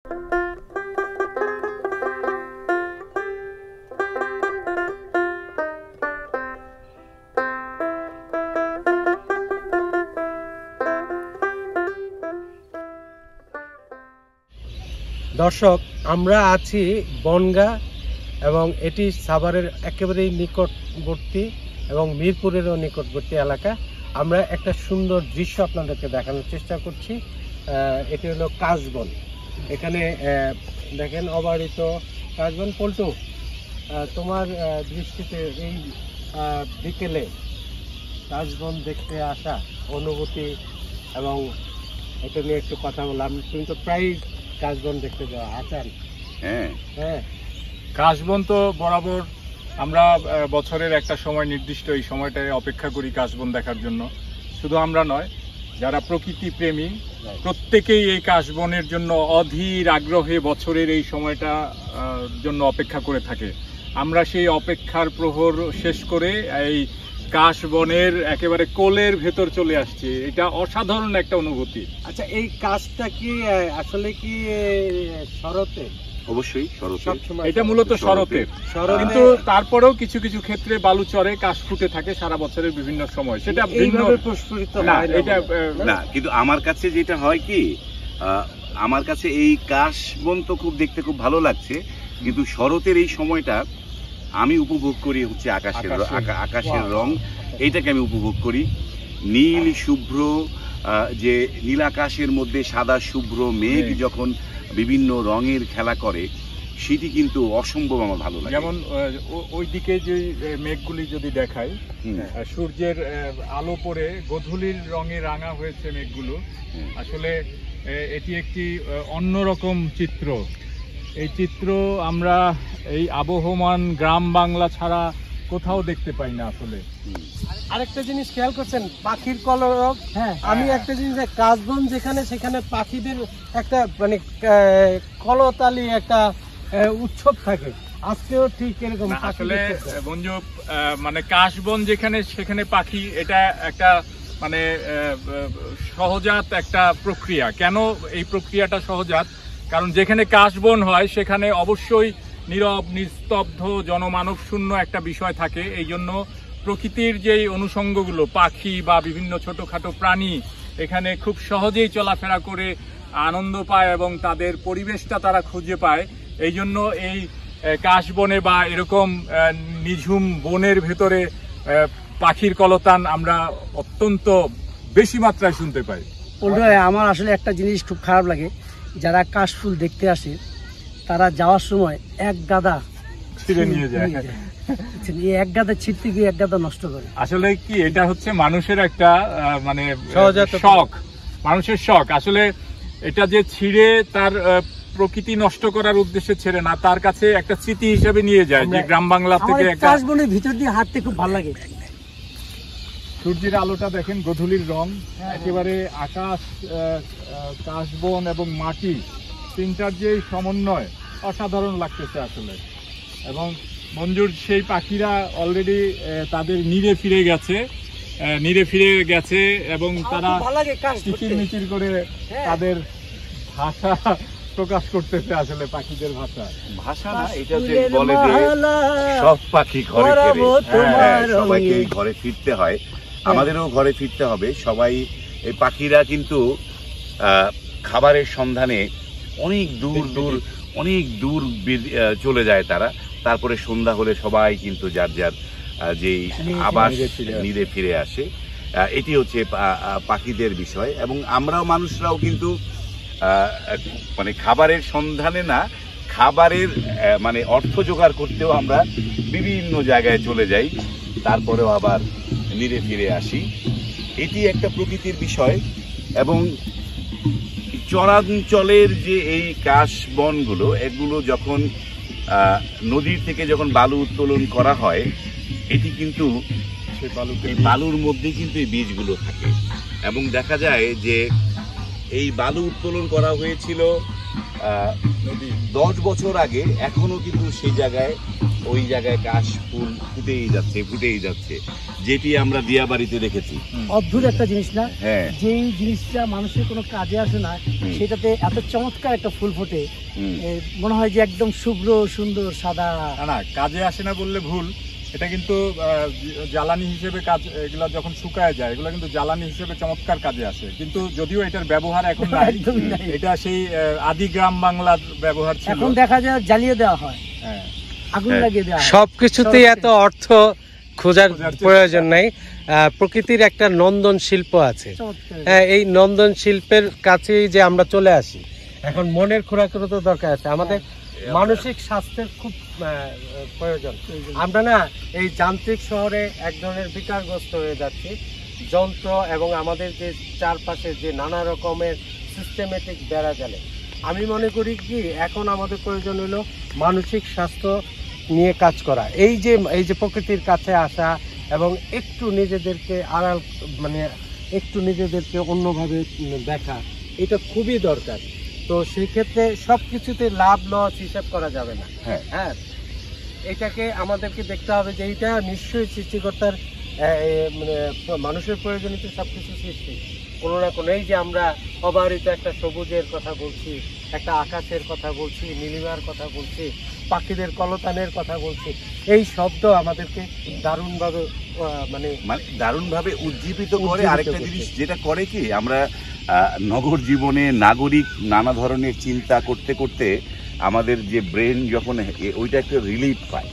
দর্শক, আমরা আছি বনগাঁ এবং এটি সাভারের একেবারেই নিকটবর্তী এবং মিরপুরেরও নিকটবর্তী এলাকা। আমরা একটা সুন্দর দৃশ্য আপনাদেরকে দেখানোর চেষ্টা করছি। এটি হলো কাশবন। এখানে দেখেন অবারিত কাশবন। পল্টু, তোমার দৃষ্টিতে এই বিকেলে কাশবন দেখতে আসা অনুভূতি এবং এটা নিয়ে একটু কথা বললাম। তুমি তো প্রায় কাশবন দেখতে যাওয়া আছেন? হ্যাঁ, কাশবন তো বরাবর আমরা বছরের একটা সময় নির্দিষ্ট এই সময়টায় অপেক্ষা করি কাশবন দেখার জন্য। শুধু আমরা নয়, যারা প্রকৃতি প্রেমী প্রত্যেকেই এই কাশবনের জন্য অধীর আগ্রহে বছরের এই সময়টা জন্য অপেক্ষা করে থাকে। আমরা সেই অপেক্ষার প্রহর শেষ করে এই কাশবনের একেবারে কোলের ভেতর চলে আসছে। এটা অসাধারণ একটা অনুভূতি। আচ্ছা, এই কাজটা কি আসলে কি শরতে? অবশ্যই শরতে, এটা মূলত শরতের, কিন্তু তারপরেও কিছু কিছু ক্ষেত্রে বালুচরে কাশ ফুটে থাকে সারা বছরের বিভিন্ন সময়। সেটা ভিন্ন প্রস্ফুটিত না, এটা না। কিন্তু আমার কাছে যেটা হয় কি, আমার কাছে এই কাশবন তো খুব দেখতে খুব ভালো লাগছে, কিন্তু শরতের এই সময়টা আমি উপভোগ করি হচ্ছে আকাশের রং। এইটাকে আমি উপভোগ করি। নীল শুভ্র, যে নীলাকাশের মধ্যে সাদা শুভ্র মেঘ যখন বিভিন্ন রঙের খেলা করে, সেটি কিন্তু অসম্ভব আমার ভালো লাগে। যেমন ওইদিকে যে মেঘগুলি যদি দেখাই, সূর্যের আলো পড়ে গোধূলির রঙে রাঙা হয়েছে মেঘগুলো। আসলে এটি একটি অন্যরকম চিত্র। এই চিত্র আমরা এই আবহমান গ্রাম বাংলা ছাড়া কোথাও দেখতে পাই না আসলে। আরেকটা জিনিস খেয়াল করছেন, পাখির কলরব। আমি একটা জিনিস, কাশবন যেখানে সেখানে পাখিদের একটা মানে কলতালি একটা উৎসব থাকে। আজকেও ঠিক এরকম। আসলে বন্ধু, মানে কাশবন যেখানে সেখানে পাখি, এটা একটা মানে সহজাত একটা প্রক্রিয়া। কেন এই প্রক্রিয়াটা সহজাত? কারণ যেখানে কাশবন হয় সেখানে অবশ্যই নীরব, নিস্তব্ধ, জনমানব শূন্য একটা বিষয় থাকে। এই জন্য প্রকৃতির যেই অনুষঙ্গগুলো, পাখি বা বিভিন্ন ছোটখাটো প্রাণী, এখানে খুব সহজেই চলাফেরা করে আনন্দ পায় এবং তাদের পরিবেশটা তারা খুঁজে পায়। এই জন্য এই কাশবনে বা এরকম নিঝুম বনের ভেতরে পাখির কলতান আমরা অত্যন্ত বেশি মাত্রায় শুনতে পাই। আমার আসলে একটা জিনিস খুব খারাপ লাগে, যারা কাশফুল দেখতে আসে তারা যাওয়ার সময় এক গাদা ছিঁড়ে নিয়ে যায়। এক গাদা ছিঁড়তে গিয়ে এক গাদা নষ্ট করে। আসলে কি, এটা হচ্ছে মানুষের একটা মানে শখ, মানুষের শখ। আসলে এটা যে ছিঁড়ে তার প্রকৃতি নষ্ট করার উদ্দেশ্যে ছেড়ে না, তার কাছে একটা স্মৃতি হিসেবে নিয়ে যায় যে গ্রাম বাংলা থেকে একটা। কাশবনের ভিতর দিয়ে হাঁটতে খুব ভালো লাগে। সূর্যের আলোটা দেখেন, গোধূলির রং, একেবারে আকাশ, কাশবন এবং মাটি, তিনটার যে সমন্বয় অসাধারণ লাগতেছে আসলে। এবং মঞ্জুর, সেই পাখিরা অলরেডি তাদের নীড়ে ফিরে গেছে এবং তারা কিচিরমিচির করে তাদের ভাষা প্রকাশ করতেছে। আসলে পাখিদের ভাষা না, এটা যে বলে যে সব পাখি ঘরে ফেরে, সবাইকে ঘরে ফিরতে হয়, আমাদেরও ঘরে ফিরতে হবে। সবাই, এই পাখিরা কিন্তু খাবারের সন্ধানে অনেক দূর চলে যায় তারা। তারপরে সন্ধ্যা হলে সবাই কিন্তু যার যার যেই আবাস নিরে ফিরে আসে। এটি হচ্ছে পাখিদের বিষয়। এবং আমরাও মানুষরাও কিন্তু মানে খাবারের সন্ধানে না, খাবারের মানে অর্থ জোগাড় করতেও আমরা বিভিন্ন জায়গায় চলে যাই, তারপরেও আবার নিরে ফিরে আসি। এটি একটা প্রকৃতির বিষয়। এবং চরাঞ্চলের যে এই কাশবনগুলো, এগুলো যখন নদীর থেকে যখন বালু উত্তোলন করা হয়, এটি কিন্তু এই বালুর মধ্যে কিন্তু এই বীজগুলো থাকে। এবং দেখা যায় যে এই বালু উত্তোলন করা হয়েছিল 10 বছর আগে, এখনো কিন্তু সেই জায়গায় ওই জায়গায় কাশ ফুল ফুটেই যাচ্ছে, যেটি আমরা দিয়াবাড়িতে দেখেছি। অদ্ভুত একটা জিনিস না? হ্যাঁ, যেই জিনিসটা মানুষের কোনো কাজে আসে না, সেটাতে এত চমৎকার একটা ফুল ফোটে, মনে হয় যে একদম শুভ্র সুন্দর সাদা। না, কাজে আসে না বললে ভুল। এটা কিন্তু জ্বালানি হিসেবে কাজ, এগুলা যখন শুকায় যায় এগুলো কিন্তু জ্বালানি হিসেবে চমৎকার কাজে আসে, কিন্তু যদিও এটার ব্যবহার এখন নাই। এটা সেই আদি গ্রাম বাংলার ব্যবহার ছিল। এখন দেখা যায় জ্বালিয়ে দেওয়া হয়, আগুন লাগিয়ে দেওয়া হয়। সবকিছুতেই এত অর্থ খোঁজার প্রয়োজন নাই। প্রকৃতির একটা নন্দন শিল্প আছে। হ্যাঁ, এই নন্দন শিল্পের কাছেই যে আমরা চলে আসি, এখন মনের খোরাকেরও তো দরকার আছে, আমাদের মানসিক স্বাস্থ্যের খুব প্রয়োজন। আমরা না এই যান্ত্রিক শহরে এক ধরনের বিকারগ্রস্ত হয়ে যাচ্ছি। যন্ত্র এবং আমাদের যে চারপাশে যে নানা রকমের সিস্টেমেটিক বেড়া জালে, আমি মনে করি কি এখন আমাদের প্রয়োজন হলো মানসিক স্বাস্থ্য নিয়ে কাজ করা। এই যে প্রকৃতির কাছে আসা এবং একটু নিজেদেরকে আড়াল, মানে একটু নিজেদেরকে অন্যভাবে দেখা, এটা খুবই দরকার। তো সেই ক্ষেত্রে সবকিছুতে লাভ লস হিসাব করা যাবে না। হ্যাঁ, এটাকে আমাদেরকে দেখতে হবে যে এইটা নিশ্চয়ই সৃষ্টিকর্তার মানে মানুষের প্রয়োজনীয় সবকিছু সৃষ্টি কোনো না কোনো। এই যে আমরা অবারিত একটা সবুজের কথা বলছি, একটা আকাশের কথা বলছি, নীলিমার কথা বলছি, পাখিদের কলতানের কথা বলছি, এই শব্দ আমাদেরকে দারুণভাবে দারুণভাবে উজ্জীবিত করে। আরেকটা জিনিস যেটা করে কি, আমরা নগর জীবনে নাগরিক নানা ধরনের চিন্তা করতে করতে আমাদের যে ব্রেন যখন ওইটা একটা রিলিফ পায়,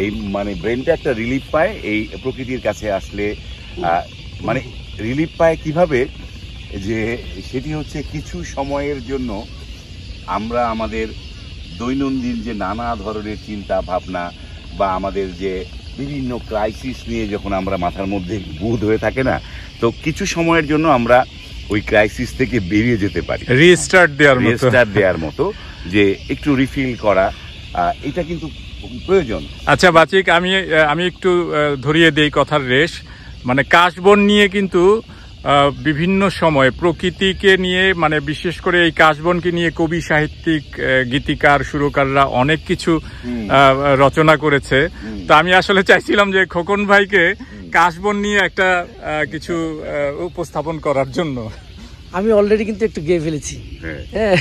এই মানে ব্রেনটা একটা রিলিফ পায় এই প্রকৃতির কাছে আসলে। মানে রিলিফ পায় কিভাবে, যে সেটি হচ্ছে কিছু সময়ের জন্য আমরা আমাদের দৈনন্দিন যে নানা ধরনের চিন্তা ভাবনা বা আমাদের যে বিভিন্ন ক্রাইসিস নিয়ে যখন আমরা মাথার মধ্যে বুঁদ হয়ে থাকে না, তো কিছু সময়ের জন্য আমরা ওই ক্রাইসিস থেকে বেরিয়ে যেতে পারি, রিস্টার্ট দেওয়ার মতো, যে একটু রিফিল করা, এটা কিন্তু প্রয়োজন। আচ্ছা বাচিক, আমি একটু ধরিয়ে দেই কথার রেশ। মানে কাশবন নিয়ে কিন্তু বিভিন্ন সময় প্রকৃতিকে নিয়ে, মানে বিশেষ করে এই কাশবনকে নিয়ে কবি সাহিত্যিক গীতিকার সুরকাররা অনেক কিছু রচনা করেছে। তো আমি আসলে চাইছিলাম যে খোকন ভাইকে কাশবন নিয়ে একটা কিছু উপস্থাপন করার জন্য। আমি অলরেডি কিন্তু একটু গেয়ে ফেলেছি। হ্যাঁ,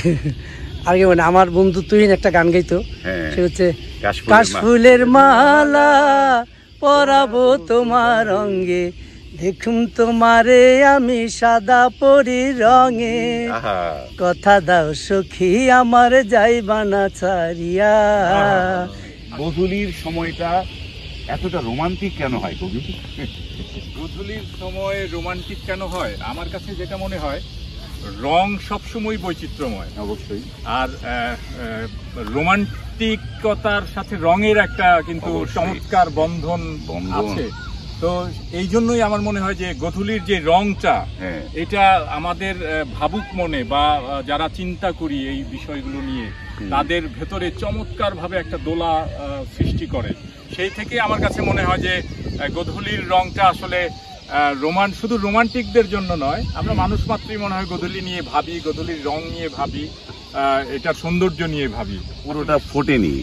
আগে মানে আমার বন্ধু তুহিন একটা গান গাইতো, সে হচ্ছে কাশফুলের মালা পরাবো তোমার অঙ্গে, দেখুম তোমারে আমি সাদা পরি রঙে, কথা দাও সখী আমার যাইবা না ছাড়িয়া। গোধূলির সময়টা এতটা রোমান্টিক কেন হয় কবি? গোধূলির সময় রোমান্টিক কেন হয়? আমার কাছে যেটা মনে হয়, রং সবসময় বৈচিত্র্যময় অবশ্যই, আর রোমান্টিকতার সাথে রঙের একটা কিন্তু চমৎকার বন্ধন আছে। তো এই জন্যই আমার মনে হয় যে গোধূলির যে রংটা, এটা আমাদের ভাবুক মনে বা যারা চিন্তা করি এই বিষয়গুলো নিয়ে, তাদের ভেতরে চমৎকার ভাবে একটা দোলা সৃষ্টি করে। সেই থেকে আমার কাছে মনে হয় যে গোধূলির রংটা আসলে শুধু রোমান্টিকদের জন্য নয়, আমরা মানুষ মাত্রই মনে হয় গোধূলি নিয়ে ভাবি, গোধূলির রং নিয়ে ভাবি, এটার সৌন্দর্য নিয়ে ভাবি। পুরোটা ফোটেনি,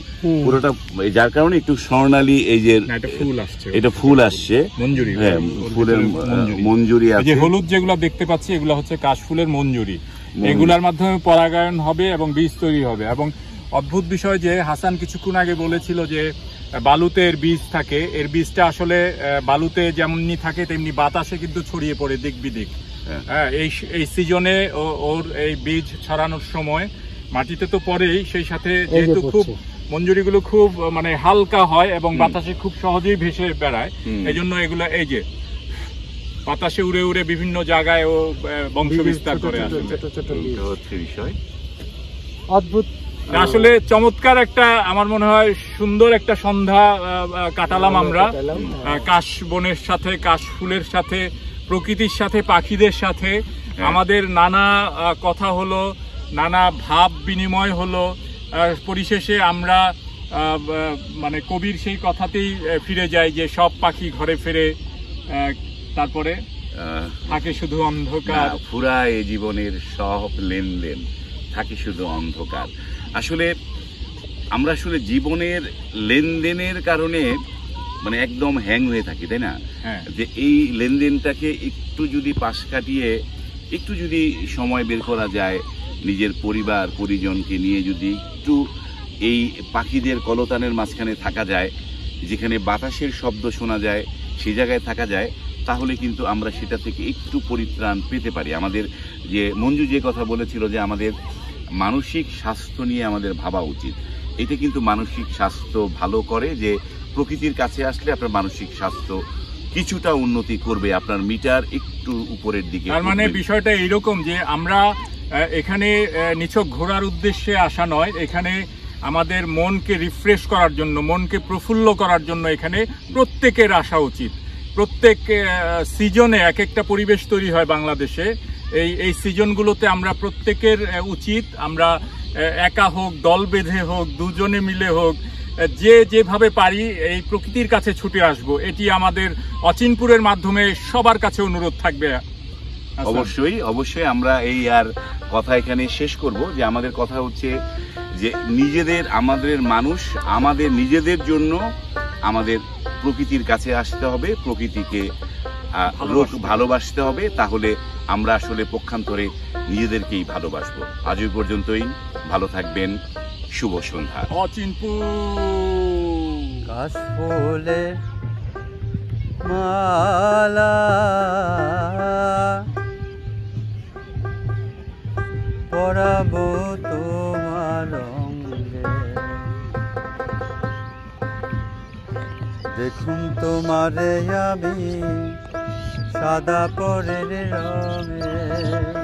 পুরোটা, যার কারণে একটু স্বর্ণালী, এই যে এটা ফুল আসছে মঞ্জুরি, হ্যাঁ ফুলের মঞ্জুরি আছে। যে হলুদ যেগুলো দেখতে পাচ্ছি এগুলো হচ্ছে কাশফুলের মঞ্জুরি, এগুলার মাধ্যমে পরাগায়ন হবে এবং বীজ তৈরি হবে। এবং অদ্ভুত বিষয় যে হাসান কিছুক্ষণ আগে বলেছিল যে বালুতে এর বীজ থাকে, এর বীজটা আসলে বালুতে যেমনি থাকে তেমনি বাতাসে কিন্তু ছড়িয়ে পড়ে দিক বিদিক। এই সিজনে ওর এই বীজ ছড়ানোর সময় মাটিতে তো পড়েই, সেই সাথে যেহেতু খুব মঞ্জুরিগুলো খুব মানে হালকা হয় এবং বাতাসে খুব সহজেই ভেসে বেড়ায়, এই জন্য এগুলো এই যে বাতাসে উড়ে উড়ে বিভিন্ন জায়গায় ও বংশ বিস্তার করে। বিষয় অদ্ভুত, আসলে চমৎকার একটা, আমার মনে হয় সুন্দর একটা সন্ধ্যা কাটালাম আমরা কাশবনের সাথে, কাশফুলের সাথে, প্রকৃতির সাথে, পাখিদের সাথে। আমাদের নানা কথা হলো, নানা ভাব বিনিময় হলো। পরিশেষে আমরা মানে কবির সেই কথাতেই ফিরে যাই যে সব পাখি ঘরে ফেরে, তারপরে থাকে শুধু অন্ধকার, ফুরায় জীবনের সব লেনদেন, থাকে শুধু অন্ধকার। আসলে আমরা আসলে জীবনের লেনদেনের কারণে মানে একদম হ্যাং হয়ে থাকি, তাই না? হ্যাঁ। যে এই লেনদেনটাকে একটু যদি পাশ কাটিয়ে একটু যদি সময় বের করা যায়, নিজের পরিবার পরিজনকে নিয়ে যদি একটু এই পাখিদের কলতানের মাঝখানে থাকা যায়, যেখানে বাতাসের শব্দ শোনা যায়, সেই জায়গায় থাকা যায়, তাহলে কিন্তু আমরা সেটা থেকে একটু পরিত্রাণ পেতে পারি। আমাদের যে মঞ্জু যে কথা বলেছিল যে আমাদের মানসিক স্বাস্থ্য নিয়ে আমাদের ভাবা উচিত, এটা কিন্তু মানসিক স্বাস্থ্য ভালো করে যে প্রকৃতির কাছে আসলে আপনার মানসিক স্বাস্থ্য কিছুটা উন্নতি করবে, আপনার মিটার একটু উপরের দিকে। তার মানে বিষয়টা এইরকম যে আমরা এখানে নিছক ঘোরার উদ্দেশ্যে আসা নয়, এখানে আমাদের মনকে রিফ্রেশ করার জন্য, মনকে প্রফুল্ল করার জন্য এখানে প্রত্যেকের আসা উচিত। প্রত্যেক সিজনে এক একটা পরিবেশ তৈরি হয় বাংলাদেশে। এই সিজনগুলোতে আমরা প্রত্যেকের উচিত, আমরা একা হোক, দল বেঁধে হোক, দুজনে মিলে হোক, যে যেভাবে পারি এই প্রকৃতির কাছে ছুটে আসব। এটি আমাদের অচিনপুরের মাধ্যমে সবার কাছে অনুরোধ থাকবে। অবশ্যই অবশ্যই আমরা এই আর কথা এখানে শেষ করব যে আমাদের কথা হচ্ছে যে নিজেদের, আমাদের মানুষ, আমাদের নিজেদের জন্য আমাদের প্রকৃতির কাছে আসতে হবে, প্রকৃতিকে ভালোবাসতে হবে, তাহলে আমরা আসলে পক্ষান্তরে নিজেদেরকেই ভালোবাসবো। আজ ওই পর্যন্তই, ভালো থাকবেন, শুভ সন্ধ্যা। অচিনপুর কাশফুলে মালা পরাবো তোমার রঙে, দেখুন তোমারে আমি সাদা পরের রঙে।